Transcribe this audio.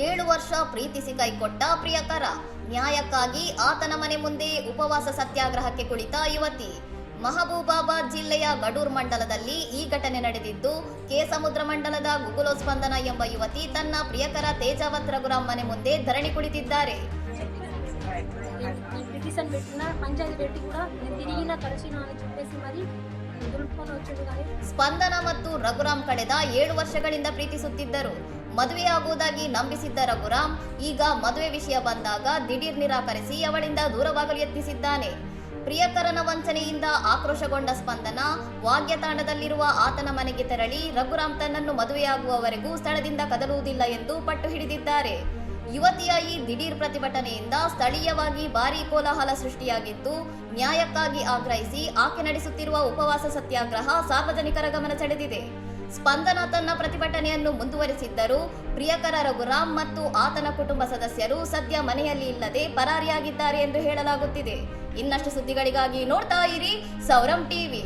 7 ವರ್ಷ ಪ್ರೀತಿಸಿ ಕೈಕೊಟ್ಟ ಪ್ರಿಯಕರ, ನ್ಯಾಯಕ್ಕಾಗಿ ಆತನ ಮನೆ ಮುಂದೆ ಉಪವಾಸ ಸತ್ಯಾಗ್ರಹಕ್ಕೆ ಕುಳಿತ ಯುವತಿ. ಮಹಬೂಬಾಬಾದ್ ಜಿಲ್ಲೆಯ ಗಡೂರ್ ಮಂಡಲದಲ್ಲಿ ಈ ಘಟನೆ ನಡೆದಿದ್ದು, ಕೆ ಸಮುದ್ರ ಮಂಡಲದ ಗುಗುಲೋ ಸ್ಪಂದನ ಎಂಬ యువతి ತನ್ನ ప్రియಕರ తేజావత్ రఘురామ్ ಮನೆ ಮುಂದೆ ಧರಣಿ ಕುಳಿತಿದ್ದಾರೆ. ಸ್ಪಂದನ ಮತ್ತು ರಘುರಾಮ್ ಕಳೆದ 7 ವರ್ಷಗಳಿಂದ ಪ್ರೀತಿಸುತ್ತಿದ್ದರು. ಮದುವೆಯಾಗುವುದಾಗಿ ನಂಬಿಸಿದ್ದ ರಘುರಾಮ್ ಈಗ ಮದುವೆ ವಿಷಯ ಬಂದಾಗ ದಿಢೀರ್ ನಿರಾಕರಿಸಿ ಅವಳಿಂದ ದೂರವಾಗಲು ಯತ್ನಿಸಿದ್ದಾನೆ. ಪ್ರಿಯಕರನ ವಂಚನೆಯಿಂದ ಆಕ್ರೋಶಗೊಂಡ ಸ್ಪಂದನ ವಾಗ್ಯತಾಣದಲ್ಲಿರುವ ಆತನ ಮನೆಗೆ ತೆರಳಿ ರಘುರಾಮ್ ತನ್ನನ್ನು ಮದುವೆಯಾಗುವವರೆಗೂ ಸ್ಥಳದಿಂದ ಕದಲುವುದಿಲ್ಲ ಎಂದು ಪಟ್ಟು ಹಿಡಿದಿದ್ದಾರೆ. ಯುವತಿಯ ಈ ದಿಢೀರ್ ಪ್ರತಿಭಟನೆಯಿಂದ ಸ್ಥಳೀಯವಾಗಿ ಭಾರೀ ಕೋಲಾಹಲ ಸೃಷ್ಟಿಯಾಗಿದ್ದು, ನ್ಯಾಯಕ್ಕಾಗಿ ಆಗ್ರಹಿಸಿ ಆಕೆ ನಡೆಸುತ್ತಿರುವ ಉಪವಾಸ ಸತ್ಯಾಗ್ರಹ ಸಾರ್ವಜನಿಕರ ಗಮನ ಸೆಳೆದಿದೆ. ಸ್ಪಂದನ ತನ್ನ ಪ್ರತಿಭಟನೆಯನ್ನು ಮುಂದುವರಿಸಿದ್ದರೂ ಪ್ರಿಯಕರ ರಘುರಾಮ್ ಮತ್ತು ಆತನ ಕುಟುಂಬ ಸದಸ್ಯರು ಸದ್ಯ ಮನೆಯಲ್ಲಿ ಇಲ್ಲದೆ ಪರಾರಿಯಾಗಿದ್ದಾರೆ ಎಂದು ಹೇಳಲಾಗುತ್ತಿದೆ. ಇನ್ನಷ್ಟು ಸುದ್ದಿಗಳಿಗಾಗಿ ನೋಡ್ತಾ ಇರಿ ಸೌರಂ ಟಿವಿ.